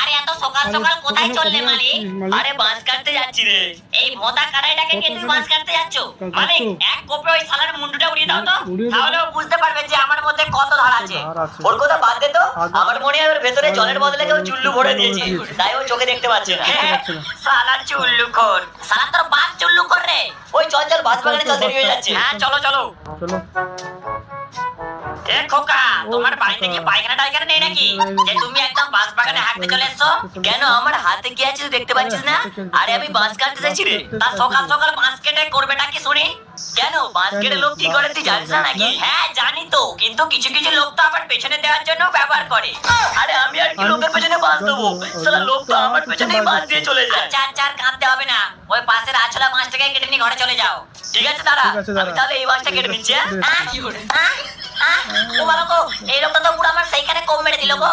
আরে এত সকাল সকাল কোথায় চললে মালিক? আরে বাঁশ কাটতে যাচ্ছি রে। এই ভোঁতা কাটাইটাকে কে তুমি মাছ কাটতে যাচ্ছ? মালিক এক কোপে ওই শালার মুন্ডুটা উড়িয়ে দাও তো, তাহলে ও বুঝতে পারবে যে আমার মধ্যে কত ধার আছে। ওর কথা বাদ দে তো, আমার মনে হয় ওর ভেতরে জলের বদলে কেউ চুল্লু ভরে দিয়েছে, তাই ও চোখে দেখতে পাচ্ছে না। শালার চুল্লু খোর, শালা তোর বাপ চুল্লু কর রে। ওই চল চল, বাঁশ বাগানে চল, দেরি হয়ে যাচ্ছে। হ্যাঁ চলো চলো। চলো। এ খোকা, তোমার বাড়িতে কি পায়খানা টাইখানা নেই নাকি যে তুমি একদম বাঁশ বাগানে হাঁটতে চলে এসছো? কেন, আমার হাতে কি আছে তুই দেখতে পাচ্ছিস না? আরে আমি বাঁশ কাটতে যাচ্ছি রে। তা সকাল সকাল বাঁশ কেটে করবেটা কি শুনি? কেন, বাঁশ কেটে লোক কি করে তুই জানিস না নাকি? হ্যাঁ জানি তো, কিন্তু কিছু কিছু লোক তো আবার পেছনে দেওয়ার জন্য ব্যবহার করে। আরে আমি আর কি লোকের পেছনে বাঁশ দেবো? শালা লোক তো আমার পেছনেই বাঁশ দিয়ে চলে যায়। আচ্ছা আচ্ছা, আর কাঁদতে হবে না, ওই পাশের আছলা মাছটাকে কেটে নিয়ে ঘরে চলে যাও। ঠিক আছে দাঁড়া, ঠিক আছে, দাঁড়া। আমি তাহলে এই বাঁশটা কেটে নিচ্ছি। হ্যাঁ? ও বাবা গো, এই লোকটা তো পুরো আমার সেইখানে কম মেরে দিল গো।